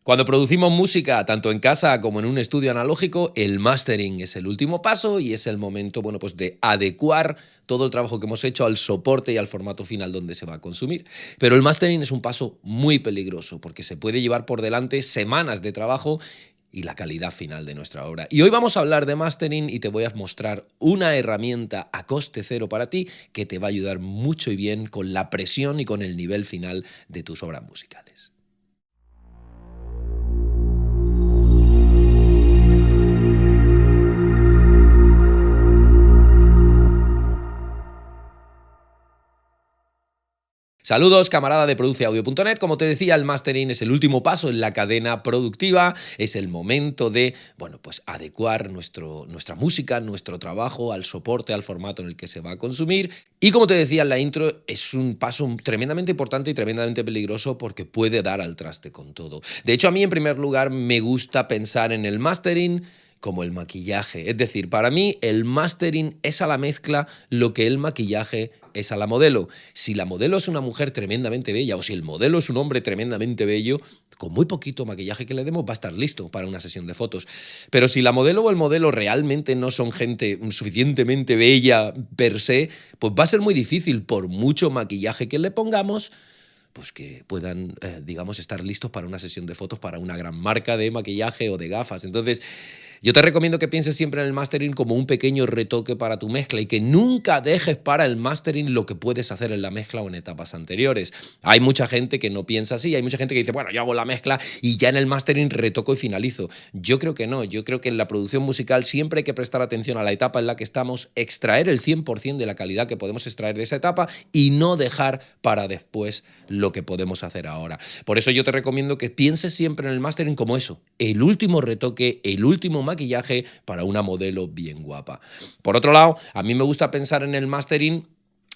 Cuando producimos música, tanto en casa como en un estudio analógico, el mastering es el último paso y es el momento, bueno, pues de adecuar todo el trabajo que hemos hecho al soporte y al formato final donde se va a consumir. Pero el mastering es un paso muy peligroso porque se puede llevar por delante semanas de trabajo y la calidad final de nuestra obra. Y hoy vamos a hablar de mastering y te voy a mostrar una herramienta a coste cero para ti que te va a ayudar mucho y bien con la presión y con el nivel final de tus obras musicales. Saludos, camarada de produceaudio.net. Como te decía, el mastering es el último paso en la cadena productiva. Es el momento de, bueno, pues adecuar nuestra música, nuestro trabajo al soporte, al formato en el que se va a consumir. Y como te decía en la intro, es un paso tremendamente importante y tremendamente peligroso porque puede dar al traste con todo. De hecho, a mí, en primer lugar, me gusta pensar en el mastering como el maquillaje. Es decir, para mí el mastering es a la mezcla lo que el maquillaje es a la modelo. Si la modelo es una mujer tremendamente bella o si el modelo es un hombre tremendamente bello, con muy poquito maquillaje que le demos va a estar listo para una sesión de fotos. Pero si la modelo o el modelo realmente no son gente suficientemente bella per se, pues va a ser muy difícil, por mucho maquillaje que le pongamos, pues que puedan, digamos, estar listos para una sesión de fotos para una gran marca de maquillaje o de gafas. Entonces, yo te recomiendo que pienses siempre en el mastering como un pequeño retoque para tu mezcla y que nunca dejes para el mastering lo que puedes hacer en la mezcla o en etapas anteriores. Hay mucha gente que no piensa así, hay mucha gente que dice, bueno, yo hago la mezcla y ya en el mastering retoco y finalizo. Yo creo que no, yo creo que en la producción musical siempre hay que prestar atención a la etapa en la que estamos, extraer el 100% de la calidad que podemos extraer de esa etapa y no dejar para después lo que podemos hacer ahora. Por eso yo te recomiendo que pienses siempre en el mastering como eso, el último retoque, el último maquillaje para una modelo bien guapa. Por otro lado, a mí me gusta pensar en el mastering,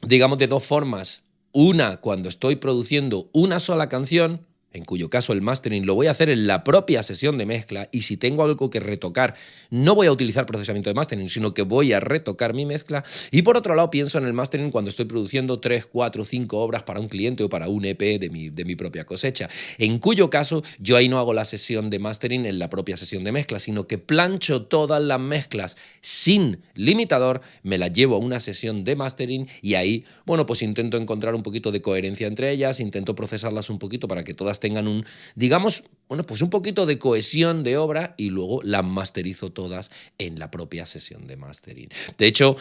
digamos, de dos formas. Una, cuando estoy produciendo una sola canción, en cuyo caso el mastering lo voy a hacer en la propia sesión de mezcla, y si tengo algo que retocar, no voy a utilizar procesamiento de mastering, sino que voy a retocar mi mezcla. Y por otro lado, pienso en el mastering cuando estoy produciendo 3, 4, 5 obras para un cliente o para un EP de mi propia cosecha, en cuyo caso yo ahí no hago la sesión de mastering en la propia sesión de mezcla, sino que plancho todas las mezclas sin limitador, me las llevo a una sesión de mastering y ahí, bueno, pues intento encontrar un poquito de coherencia entre ellas, intento procesarlas un poquito para que todas tengan un, digamos, bueno, pues un poquito de cohesión de obra y luego las masterizo todas en la propia sesión de mastering. De hecho,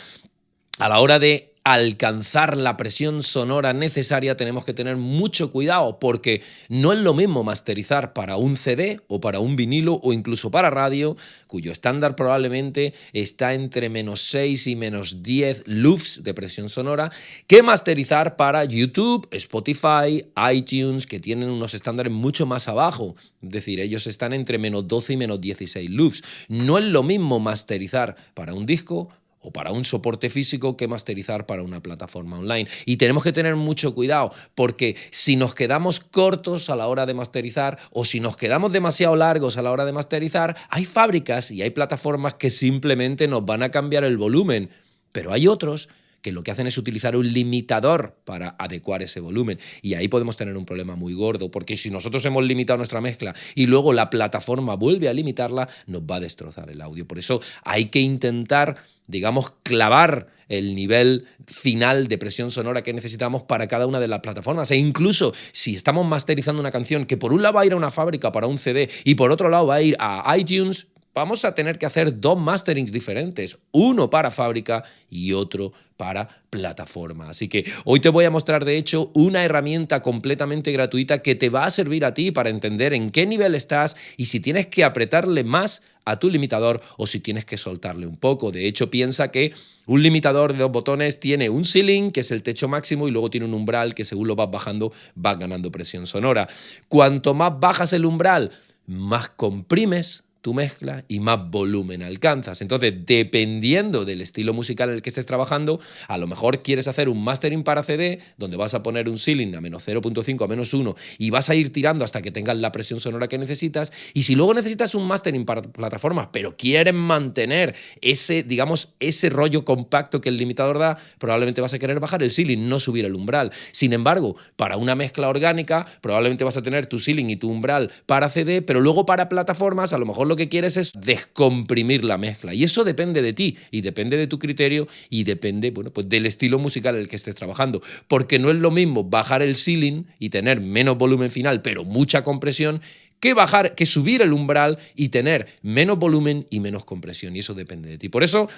a la hora de alcanzar la presión sonora necesaria tenemos que tener mucho cuidado porque no es lo mismo masterizar para un CD o para un vinilo o incluso para radio, cuyo estándar probablemente está entre -6 y -10 lufs de presión sonora, que masterizar para YouTube, Spotify, iTunes, que tienen unos estándares mucho más abajo. Es decir, ellos están entre -12 y -16 lufs. No es lo mismo masterizar para un disco o para un soporte físico que masterizar para una plataforma online. Y tenemos que tener mucho cuidado, porque si nos quedamos cortos a la hora de masterizar o si nos quedamos demasiado largos a la hora de masterizar, hay fábricas y hay plataformas que simplemente nos van a cambiar el volumen, pero hay otros que lo que hacen es utilizar un limitador para adecuar ese volumen. Y ahí podemos tener un problema muy gordo, porque si nosotros hemos limitado nuestra mezcla y luego la plataforma vuelve a limitarla, nos va a destrozar el audio. Por eso hay que intentar, digamos, clavar el nivel final de presión sonora que necesitamos para cada una de las plataformas. E incluso si estamos masterizando una canción que por un lado va a ir a una fábrica para un CD y por otro lado va a ir a iTunes, vamos a tener que hacer dos masterings diferentes, uno para fábrica y otro para plataforma. Así que hoy te voy a mostrar, de hecho, una herramienta completamente gratuita que te va a servir a ti para entender en qué nivel estás y si tienes que apretarle más a tu limitador o si tienes que soltarle un poco. De hecho, piensa que un limitador de 2 botones tiene un ceiling, que es el techo máximo, y luego tiene un umbral que según lo vas bajando, vas ganando presión sonora. Cuanto más bajas el umbral, más comprimes tu mezcla y más volumen alcanzas. Entonces, dependiendo del estilo musical en el que estés trabajando, a lo mejor quieres hacer un mastering para CD donde vas a poner un ceiling a menos 0.5, a menos 1 y vas a ir tirando hasta que tengas la presión sonora que necesitas. Y si luego necesitas un mastering para plataformas, pero quieres mantener ese, digamos, ese rollo compacto que el limitador da, probablemente vas a querer bajar el ceiling, no subir el umbral. Sin embargo, para una mezcla orgánica, probablemente vas a tener tu ceiling y tu umbral para CD, pero luego para plataformas, a lo mejor lo que quieres es descomprimir la mezcla. Y eso depende de ti, y depende de tu criterio, y depende, bueno, pues del estilo musical en el que estés trabajando. Porque no es lo mismo bajar el ceiling y tener menos volumen final, pero mucha compresión, que subir el umbral y tener menos volumen y menos compresión. Y eso depende de ti. Por eso,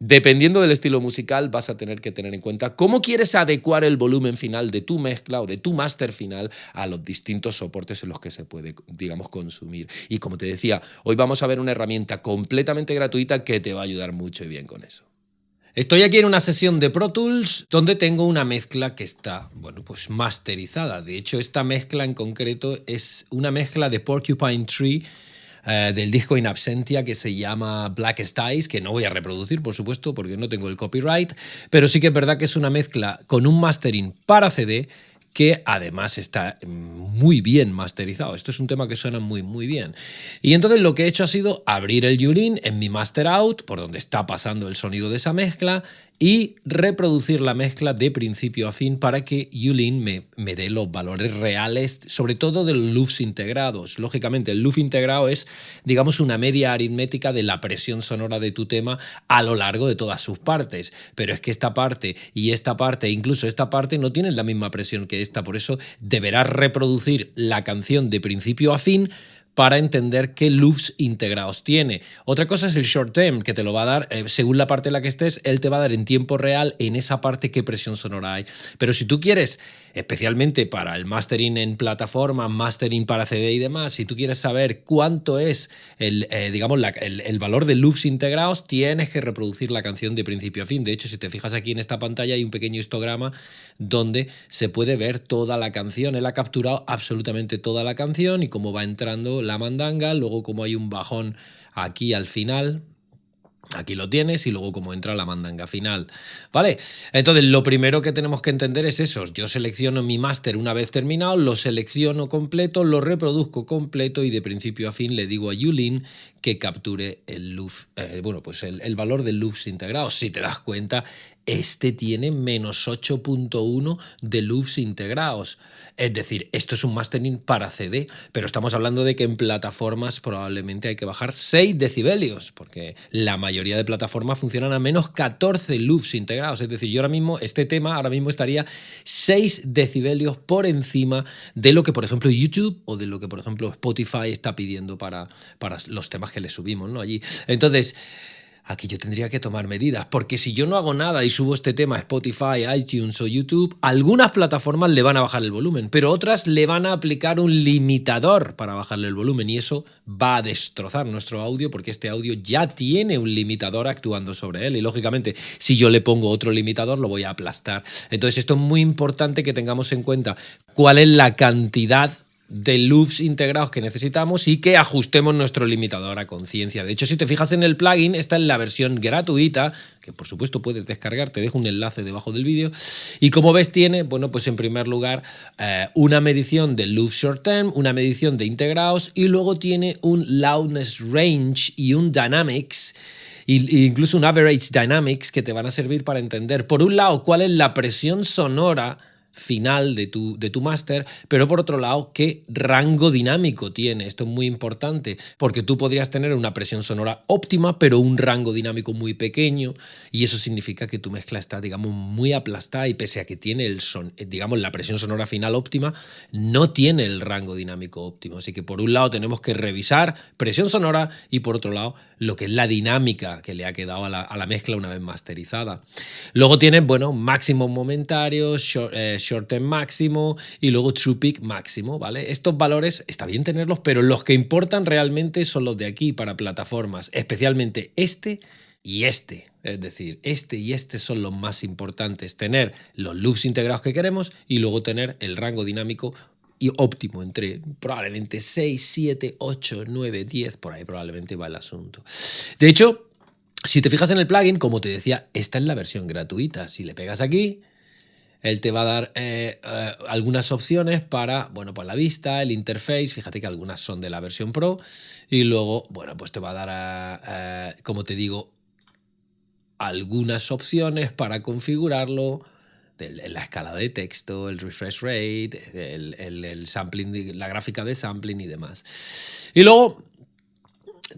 dependiendo del estilo musical, vas a tener que tener en cuenta cómo quieres adecuar el volumen final de tu mezcla o de tu máster final a los distintos soportes en los que se puede, digamos, consumir. Y como te decía, hoy vamos a ver una herramienta completamente gratuita que te va a ayudar mucho y bien con eso. Estoy aquí en una sesión de Pro Tools donde tengo una mezcla que está, bueno, pues masterizada. De hecho, esta mezcla en concreto es una mezcla de Porcupine Tree, del disco In Absentia, que se llama Black Skies, que no voy a reproducir, por supuesto, porque no tengo el copyright, pero sí que es verdad que es una mezcla con un mastering para CD que además está muy bien masterizado. Esto es un tema que suena muy, muy bien. Y entonces lo que he hecho ha sido abrir el Yulin en mi Master Out, por donde está pasando el sonido de esa mezcla, y reproducir la mezcla de principio a fin para que Yulin me dé los valores reales, sobre todo de los loops integrados. Lógicamente, el loop integrado es, digamos, una media aritmética de la presión sonora de tu tema a lo largo de todas sus partes. Pero es que esta parte y esta parte, e incluso esta parte, no tienen la misma presión que esta. Por eso deberás reproducir la canción de principio a fin para entender qué loops integrados tiene. Otra cosa es el short term, que te lo va a dar, según la parte en la que estés, él te va a dar en tiempo real en esa parte qué presión sonora hay. Pero si tú quieres, especialmente para el mastering en plataforma, mastering para CD y demás, si tú quieres saber cuánto es digamos, el valor de loops integrados, tienes que reproducir la canción de principio a fin. De hecho, si te fijas aquí en esta pantalla hay un pequeño histograma donde se puede ver toda la canción. Él ha capturado absolutamente toda la canción y cómo va entrando la mandanga, luego como hay un bajón aquí al final, aquí lo tienes, y luego cómo entra la mandanga final, ¿vale? Entonces, lo primero que tenemos que entender es eso. Yo selecciono mi máster una vez terminado, lo selecciono completo, lo reproduzco completo y de principio a fin le digo a Yulin que capture el loop, bueno, pues el valor del loops integrados. Si te das cuenta, este tiene menos 8.1 de loops integrados. Es decir, esto es un mastering para CD, pero estamos hablando de que en plataformas probablemente hay que bajar 6 decibelios, porque la mayoría de plataformas funcionan a menos 14 loops integrados. Es decir, yo ahora mismo, este tema ahora mismo estaría 6 decibelios por encima de lo que, por ejemplo, YouTube o de lo que, por ejemplo, Spotify está pidiendo para los temas que le subimos, ¿no? Allí. Entonces, aquí yo tendría que tomar medidas, porque si yo no hago nada y subo este tema a Spotify, iTunes o YouTube, algunas plataformas le van a bajar el volumen, pero otras le van a aplicar un limitador para bajarle el volumen, y eso va a destrozar nuestro audio, porque este audio ya tiene un limitador actuando sobre él, y lógicamente si yo le pongo otro limitador lo voy a aplastar. Entonces esto es muy importante que tengamos en cuenta cuál es la cantidad de loops integrados que necesitamos y que ajustemos nuestro limitador a conciencia. De hecho, si te fijas en el plugin, está en la versión gratuita, que por supuesto puedes descargar, te dejo un enlace debajo del vídeo, y como ves tiene, bueno, pues en primer lugar una medición de loop short term, una medición de integrados, y luego tiene un loudness range y un dynamics, e incluso un average dynamics, que te van a servir para entender, por un lado, cuál es la presión sonora final de tu máster, pero por otro lado, qué rango dinámico tiene. Esto es muy importante, porque tú podrías tener una presión sonora óptima, pero un rango dinámico muy pequeño, y eso significa que tu mezcla está, digamos, muy aplastada, y pese a que tiene digamos, la presión sonora final óptima, no tiene el rango dinámico óptimo. Así que por un lado tenemos que revisar presión sonora, y por otro lado lo que es la dinámica que le ha quedado a la mezcla una vez masterizada. Luego tienes, bueno, máximos momentarios, short term máximo, y luego true peak máximo, ¿vale? Estos valores está bien tenerlos, pero los que importan realmente son los de aquí para plataformas, especialmente este y este. Es decir, este y este son los más importantes. Tener los loops integrados que queremos y luego tener el rango dinámico y óptimo, entre probablemente 6, 7, 8, 9, 10, por ahí probablemente va el asunto. De hecho, si te fijas en el plugin, como te decía, esta es la versión gratuita. Si le pegas aquí, él te va a dar algunas opciones para, bueno, pues la vista, el interface. Fíjate que algunas son de la versión Pro. Y luego, bueno, pues te va a dar, como te digo, algunas opciones para configurarlo. La escala de texto, el refresh rate, el sampling, la gráfica de sampling y demás. Y luego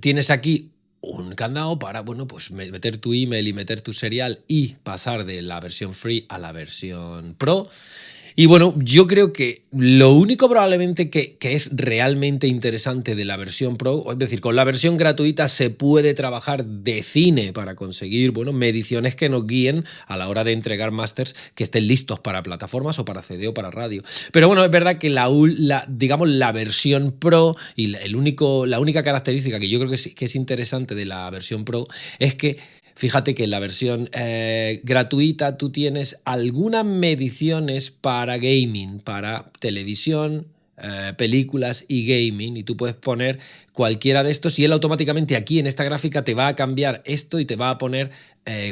tienes aquí un candado para, bueno, pues meter tu email y meter tu serial y pasar de la versión free a la versión Pro. Y bueno, yo creo que lo único probablemente que es realmente interesante de la versión Pro, es decir, con la versión gratuita se puede trabajar de cine para conseguir, bueno, mediciones que nos guíen a la hora de entregar masters que estén listos para plataformas o para CD o para radio. Pero bueno, es verdad que digamos, la versión Pro y la única característica que yo creo que es interesante de la versión Pro es que fíjate que en la versión gratuita tú tienes algunas mediciones para gaming, para televisión, películas y gaming, y tú puedes poner cualquiera de estos y él automáticamente aquí en esta gráfica te va a cambiar esto y te va a poner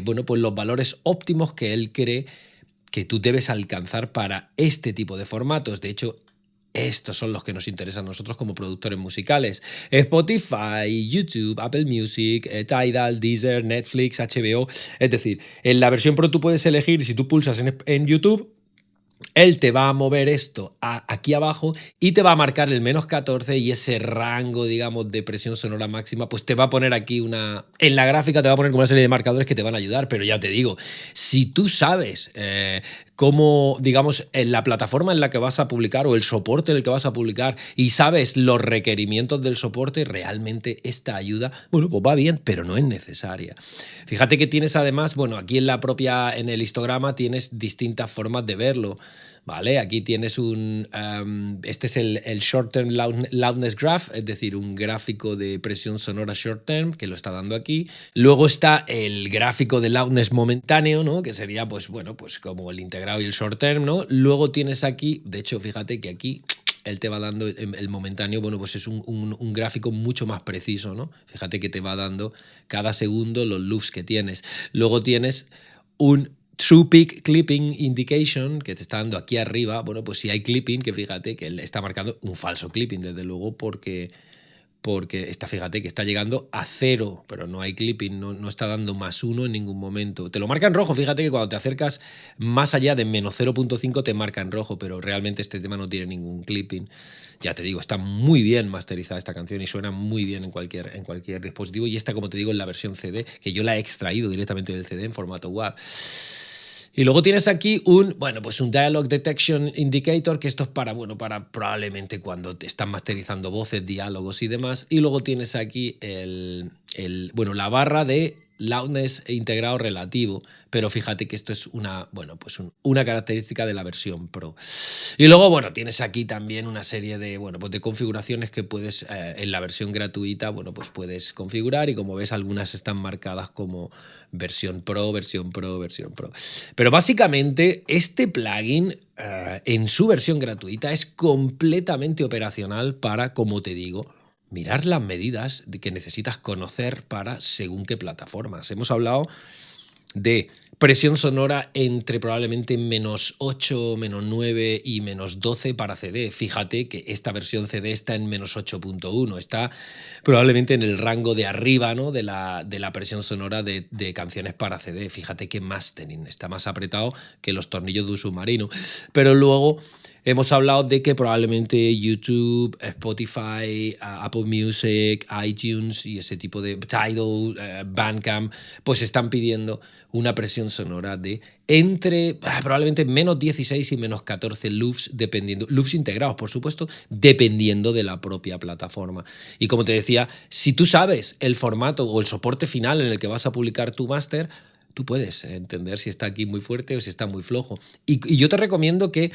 bueno, pues los valores óptimos que él cree que tú debes alcanzar para este tipo de formatos. De hecho, estos son los que nos interesan a nosotros como productores musicales. Spotify, YouTube, Apple Music, Tidal, Deezer, Netflix, HBO. Es decir, en la versión Pro tú puedes elegir, si tú pulsas en YouTube, él te va a mover esto aquí abajo y te va a marcar el -14 y ese rango, digamos, de presión sonora máxima, pues te va a poner aquí en la gráfica te va a poner como una serie de marcadores que te van a ayudar, pero ya te digo, si tú sabes cómo, digamos, en la plataforma en la que vas a publicar o el soporte en el que vas a publicar y sabes los requerimientos del soporte, realmente esta ayuda, bueno, pues va bien, pero no es necesaria. Fíjate que tienes además, bueno, aquí en el histograma tienes distintas formas de verlo. ¿Vale? Aquí tienes este es el Short Term Loudness Graph, es decir, un gráfico de presión sonora short term que lo está dando aquí. Luego está el gráfico de loudness momentáneo, ¿no? Que sería, pues bueno, pues como el integrado y el short term, ¿no? Luego tienes aquí, de hecho, fíjate que aquí él te va dando el momentáneo, bueno, pues es un gráfico mucho más preciso, ¿no? Fíjate que te va dando cada segundo los loops que tienes. Luego tienes un True Peak Clipping Indication, que te está dando aquí arriba. Bueno, pues si hay clipping, que fíjate que él está marcando un falso clipping, desde luego, porque fíjate que está llegando a 0, pero no hay clipping, no está dando +1 en ningún momento. Te lo marca en rojo, fíjate que cuando te acercas más allá de -0.5 te marca en rojo, pero realmente este tema no tiene ningún clipping. Ya te digo, está muy bien masterizada esta canción y suena muy bien en cualquier dispositivo, y esta, como te digo, en la versión CD, que yo la he extraído directamente del CD en formato WAV. Y luego tienes aquí un Dialogue Detection Indicator, que esto es para probablemente cuando te están masterizando voces, diálogos y demás. Y luego tienes aquí la barra de loudness integrado relativo, pero fíjate que esto es una característica de la versión Pro. Y luego, tienes aquí también una serie de, de configuraciones que puedes, en la versión gratuita, puedes configurar, y como ves, algunas están marcadas como versión Pro, versión Pro, versión Pro. Pero básicamente este plugin en su versión gratuita es completamente operacional para, como te digo, mirar las medidas que necesitas conocer para según qué plataformas. Hemos hablado de presión sonora entre probablemente -8, -9 y -12 para CD. Fíjate que esta versión CD está en -8.1, está probablemente en el rango de arriba, ¿no? de la presión sonora de canciones para CD. Fíjate que mastering está más apretado que los tornillos de un submarino. Pero luego hemos hablado de que probablemente YouTube, Spotify, Apple Music, iTunes y ese tipo de Tidal, Bandcamp, pues están pidiendo una presión sonora de entre probablemente -16 y -14 loops, loops integrados, por supuesto, dependiendo de la propia plataforma. Y como te decía, si tú sabes el formato o el soporte final en el que vas a publicar tu máster, tú puedes entender si está aquí muy fuerte o si está muy flojo. Y yo te recomiendo que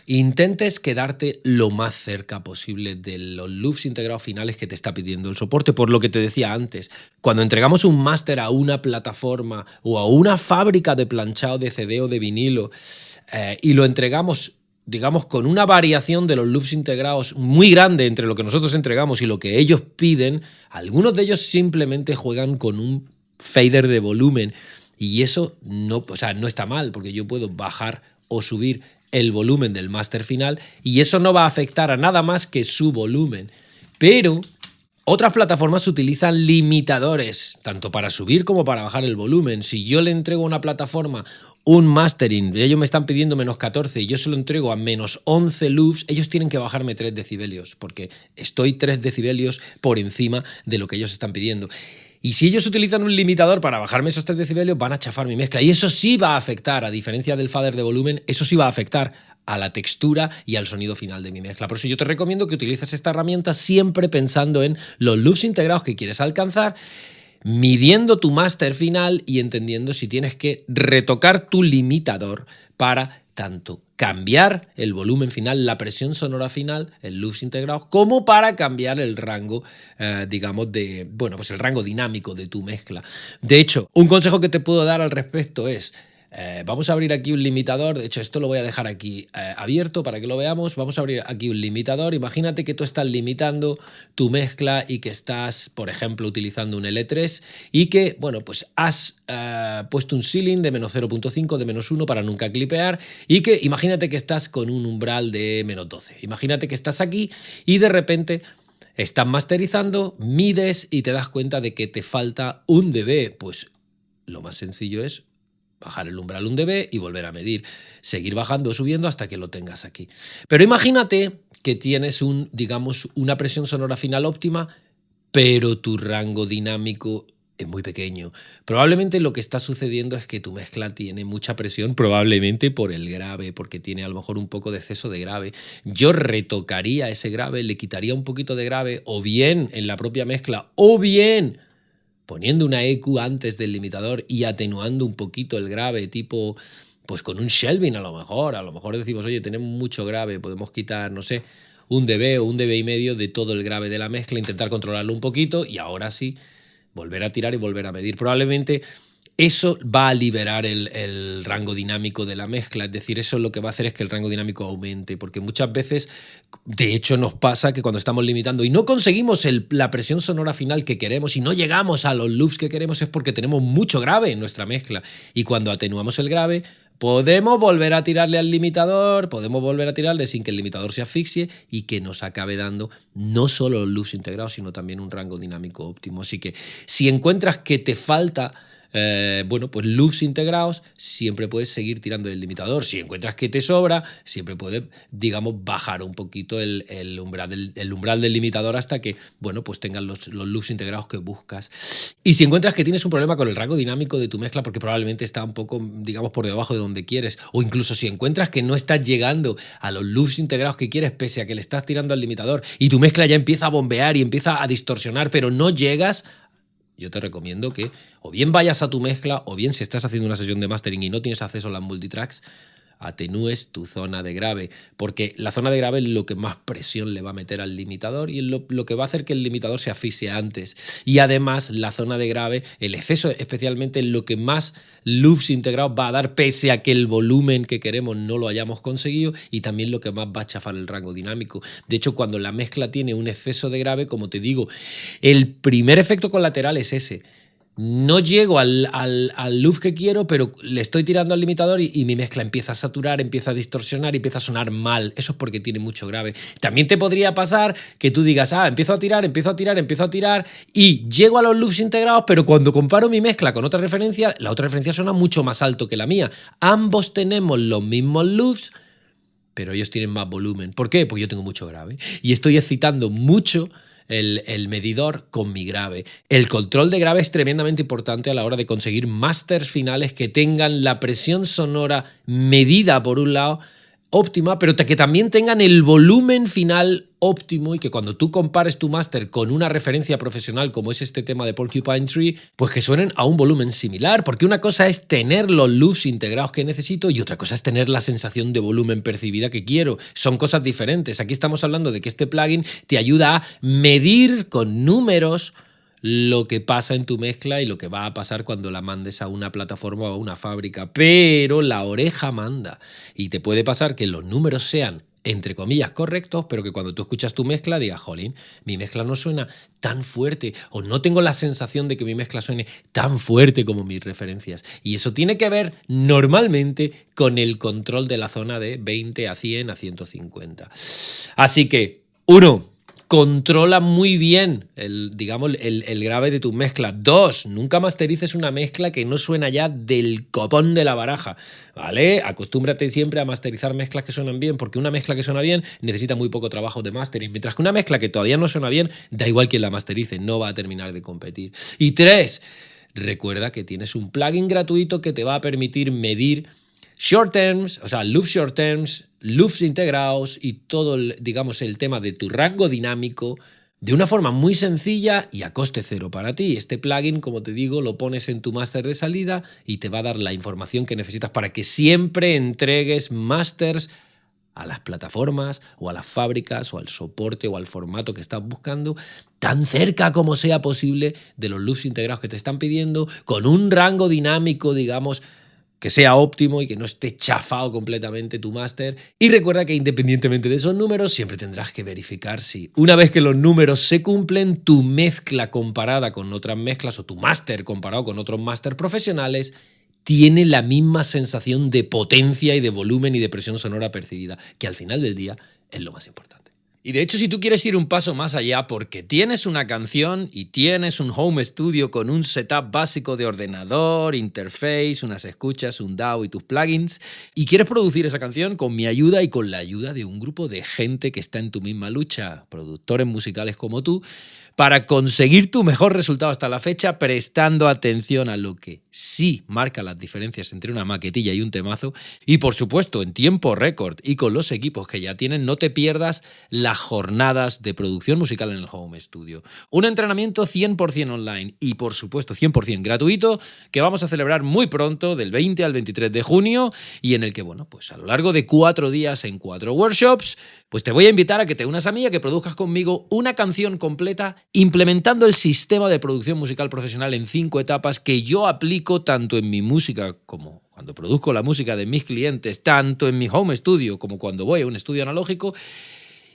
intentes quedarte lo más cerca posible de los loops integrados finales que te está pidiendo el soporte, por lo que te decía antes. Cuando entregamos un máster a una plataforma o a una fábrica de planchado de CD o de vinilo y lo entregamos digamos, con una variación de los loops integrados muy grande entre lo que nosotros entregamos y lo que ellos piden. Algunos de ellos simplemente juegan con un fader de volumen y eso no, o sea, no está mal, porque yo puedo bajar o subir el volumen del máster final y eso no va a afectar a nada más que su volumen. Pero otras plataformas utilizan limitadores, tanto para subir como para bajar el volumen. Si yo le entrego a una plataforma un mastering, ellos me están pidiendo -14 y yo se lo entrego a -11 loops, ellos tienen que bajarme 3 decibelios, porque estoy 3 decibelios por encima de lo que ellos están pidiendo. Y si ellos utilizan un limitador para bajarme esos 3 decibelios, van a chafar mi mezcla. Y eso sí va a afectar, a diferencia del fader de volumen, eso sí va a afectar a la textura y al sonido final de mi mezcla. Por eso yo te recomiendo que utilices esta herramienta siempre pensando en los loops integrados que quieres alcanzar, midiendo tu máster final y entendiendo si tienes que retocar tu limitador para tanto cambiar el volumen final, la presión sonora final, el loops integrados, como para cambiar el rango, digamos, de, bueno, pues el rango dinámico de tu mezcla. De hecho, un consejo que te puedo dar al respecto es, vamos a abrir aquí un limitador. De hecho, esto lo voy a dejar aquí abierto para que lo veamos. Vamos a abrir aquí un limitador. Imagínate que tú estás limitando tu mezcla y que estás, por ejemplo, utilizando un L3 y que, bueno, pues has puesto un ceiling de -0.5, de -1 para nunca clipear y que imagínate que estás con un umbral de -12. Imagínate que estás aquí y de repente estás masterizando, mides y te das cuenta de que te falta 1 dB. Pues lo más sencillo es bajar el umbral 1 dB y volver a medir. Seguir bajando o subiendo hasta que lo tengas aquí. Pero imagínate que tienes digamos, una presión sonora final óptima, pero tu rango dinámico es muy pequeño. Probablemente lo que está sucediendo es que tu mezcla tiene mucha presión, probablemente por el grave, porque tiene a lo mejor un poco de exceso de grave. Yo retocaría ese grave, le quitaría un poquito de grave, o bien en la propia mezcla, o bien poniendo una EQ antes del limitador y atenuando un poquito el grave, tipo, pues con un shelving a lo mejor decimos, oye, tenemos mucho grave, podemos quitar, no sé, 1 dB o 1 dB y medio de todo el grave de la mezcla, intentar controlarlo un poquito y ahora sí, volver a tirar y volver a medir. Probablemente eso va a liberar el rango dinámico de la mezcla, es decir, eso lo que va a hacer es que el rango dinámico aumente, porque muchas veces, de hecho, nos pasa que cuando estamos limitando y no conseguimos la presión sonora final que queremos y no llegamos a los loops que queremos es porque tenemos mucho grave en nuestra mezcla y cuando atenuamos el grave podemos volver a tirarle al limitador, podemos volver a tirarle sin que el limitador se asfixie y que nos acabe dando no solo los loops integrados, sino también un rango dinámico óptimo. Así que si encuentras que te falta bueno, pues loops integrados, siempre puedes seguir tirando del limitador. Si encuentras que te sobra, siempre puedes, digamos, bajar un poquito el umbral del limitador hasta que, bueno, pues tengas los loops integrados que buscas. Y si encuentras que tienes un problema con el rango dinámico de tu mezcla porque probablemente está un poco, digamos, por debajo de donde quieres, o incluso si encuentras que no estás llegando a los loops integrados que quieres pese a que le estás tirando al limitador y tu mezcla ya empieza a bombear y empieza a distorsionar, pero no llegas, yo te recomiendo que o bien vayas a tu mezcla o bien si estás haciendo una sesión de mastering y no tienes acceso a las multitracks, atenúes tu zona de grave, porque la zona de grave es lo que más presión le va a meter al limitador y es lo que va a hacer que el limitador se asfixie antes. Y además la zona de grave, el exceso especialmente, es lo que más loops integrados va a dar pese a que el volumen que queremos no lo hayamos conseguido y también lo que más va a chafar el rango dinámico. De hecho, cuando la mezcla tiene un exceso de grave, como te digo, el primer efecto colateral es ese. No llego al loop que quiero, pero le estoy tirando al limitador y mi mezcla empieza a saturar, empieza a distorsionar y empieza a sonar mal. Eso es porque tiene mucho grave. También te podría pasar que tú digas, empiezo a tirar y llego a los loops integrados, pero cuando comparo mi mezcla con otra referencia, la otra referencia suena mucho más alto que la mía. Ambos tenemos los mismos loops, pero ellos tienen más volumen. ¿Por qué? Porque yo tengo mucho grave y estoy excitando mucho el medidor con mi grave. El control de grave es tremendamente importante a la hora de conseguir masters finales que tengan la presión sonora medida por un lado óptima, pero que también tengan el volumen final óptimo y que cuando tú compares tu máster con una referencia profesional como es este tema de Porcupine Tree, pues que suenen a un volumen similar, porque una cosa es tener los loops integrados que necesito y otra cosa es tener la sensación de volumen percibida que quiero. Son cosas diferentes. Aquí estamos hablando de que este plugin te ayuda a medir con números lo que pasa en tu mezcla y lo que va a pasar cuando la mandes a una plataforma o a una fábrica, pero la oreja manda. Y te puede pasar que los números sean entre comillas correctos, pero que cuando tú escuchas tu mezcla digas, jolín, mi mezcla no suena tan fuerte o no tengo la sensación de que mi mezcla suene tan fuerte como mis referencias. Y eso tiene que ver normalmente con el control de la zona de 20 a 100 a 150. Así que, 1. Controla muy bien el grave de tu mezcla. 2. Nunca masterices una mezcla que no suena ya del copón de la baraja, ¿vale? Acostúmbrate siempre a masterizar mezclas que suenan bien, porque una mezcla que suena bien necesita muy poco trabajo de mastering, mientras que una mezcla que todavía no suena bien, da igual quien la masterice, no va a terminar de competir. Y 3. Recuerda que tienes un plugin gratuito que te va a permitir medir short terms, o sea, loops short terms, loops integrados y todo, el tema de tu rango dinámico de una forma muy sencilla y a coste cero para ti. Este plugin, como te digo, lo pones en tu máster de salida y te va a dar la información que necesitas para que siempre entregues másters a las plataformas o a las fábricas o al soporte o al formato que estás buscando, tan cerca como sea posible de los loops integrados que te están pidiendo, con un rango dinámico, que sea óptimo y que no esté chafado completamente tu máster. Y recuerda que independientemente de esos números, siempre tendrás que verificar si una vez que los números se cumplen, tu mezcla comparada con otras mezclas o tu máster comparado con otros máster profesionales tiene la misma sensación de potencia y de volumen y de presión sonora percibida, que al final del día es lo más importante. Y de hecho, si tú quieres ir un paso más allá porque tienes una canción y tienes un home studio con un setup básico de ordenador, interface, unas escuchas, un DAW y tus plugins, y quieres producir esa canción con mi ayuda y con la ayuda de un grupo de gente que está en tu misma lucha, productores musicales como tú, para conseguir tu mejor resultado hasta la fecha, prestando atención a lo que sí marca las diferencias entre una maquetilla y un temazo, y por supuesto en tiempo récord y con los equipos que ya tienen, no te pierdas las jornadas de producción musical en el home studio. Un entrenamiento 100% online y por supuesto 100% gratuito que vamos a celebrar muy pronto, del 20 al 23 de junio, y en el que, pues a lo largo de 4 días en 4 workshops, pues te voy a invitar a que te unas a mí, a que produzcas conmigo una canción completa implementando el sistema de producción musical profesional en 5 etapas que yo aplico tanto en mi música como cuando produzco la música de mis clientes, tanto en mi home studio como cuando voy a un estudio analógico,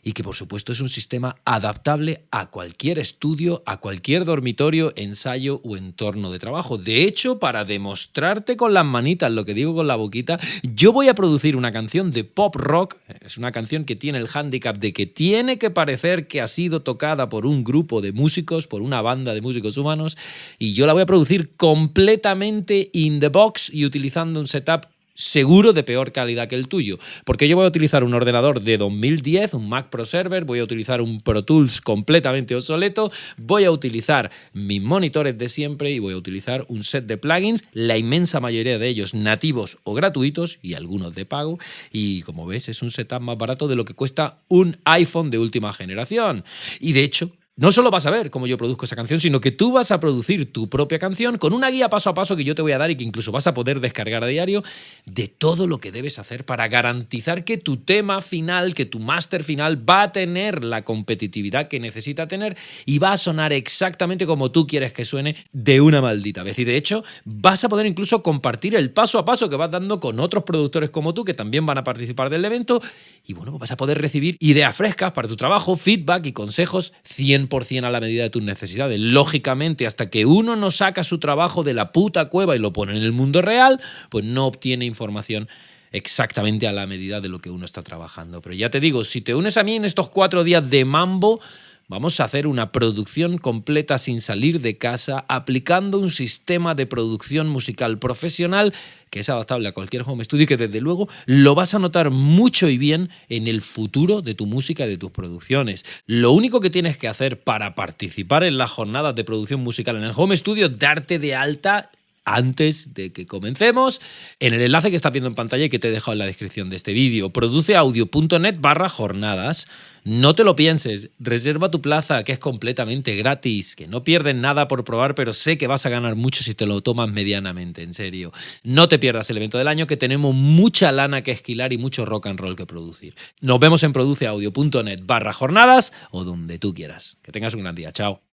y que por supuesto es un sistema adaptable a cualquier estudio, a cualquier dormitorio, ensayo o entorno de trabajo. De hecho, para demostrarte con las manitas lo que digo con la boquita, yo voy a producir una canción de pop rock. Es una canción que tiene el hándicap de que tiene que parecer que ha sido tocada por un grupo de músicos, por una banda de músicos humanos, y yo la voy a producir completamente in the box y utilizando un setup seguro de peor calidad que el tuyo, porque yo voy a utilizar un ordenador de 2010, un Mac Pro Server, voy a utilizar un Pro Tools completamente obsoleto, voy a utilizar mis monitores de siempre y voy a utilizar un set de plugins, la inmensa mayoría de ellos nativos o gratuitos y algunos de pago, y como ves es un setup más barato de lo que cuesta un iPhone de última generación. Y de hecho, no solo vas a ver cómo yo produzco esa canción, sino que tú vas a producir tu propia canción con una guía paso a paso que yo te voy a dar y que incluso vas a poder descargar a diario de todo lo que debes hacer para garantizar que tu tema final, que tu máster final va a tener la competitividad que necesita tener y va a sonar exactamente como tú quieres que suene de una maldita vez. Y de hecho, vas a poder incluso compartir el paso a paso que vas dando con otros productores como tú que también van a participar del evento y pues vas a poder recibir ideas frescas para tu trabajo, feedback y consejos 100% a la medida de tus necesidades. Lógicamente, hasta que uno no saca su trabajo de la puta cueva y lo pone en el mundo real, pues no obtiene información exactamente a la medida de lo que uno está trabajando. Pero ya te digo, si te unes a mí en estos 4 días de mambo, vamos a hacer una producción completa sin salir de casa, aplicando un sistema de producción musical profesional que es adaptable a cualquier home studio y que desde luego lo vas a notar mucho y bien en el futuro de tu música y de tus producciones. Lo único que tienes que hacer para participar en las jornadas de producción musical en el home studio es darte de alta antes de que comencemos en el enlace que estás viendo en pantalla y que te he dejado en la descripción de este vídeo, produceaudio.net/jornadas. No te lo pienses, reserva tu plaza, que es completamente gratis, que no pierdes nada por probar, pero sé que vas a ganar mucho si te lo tomas medianamente en serio. No te pierdas el evento del año, que tenemos mucha lana que esquilar y mucho rock and roll que producir. Nos vemos en produceaudio.net/jornadas o donde tú quieras. Que tengas un gran día. Chao.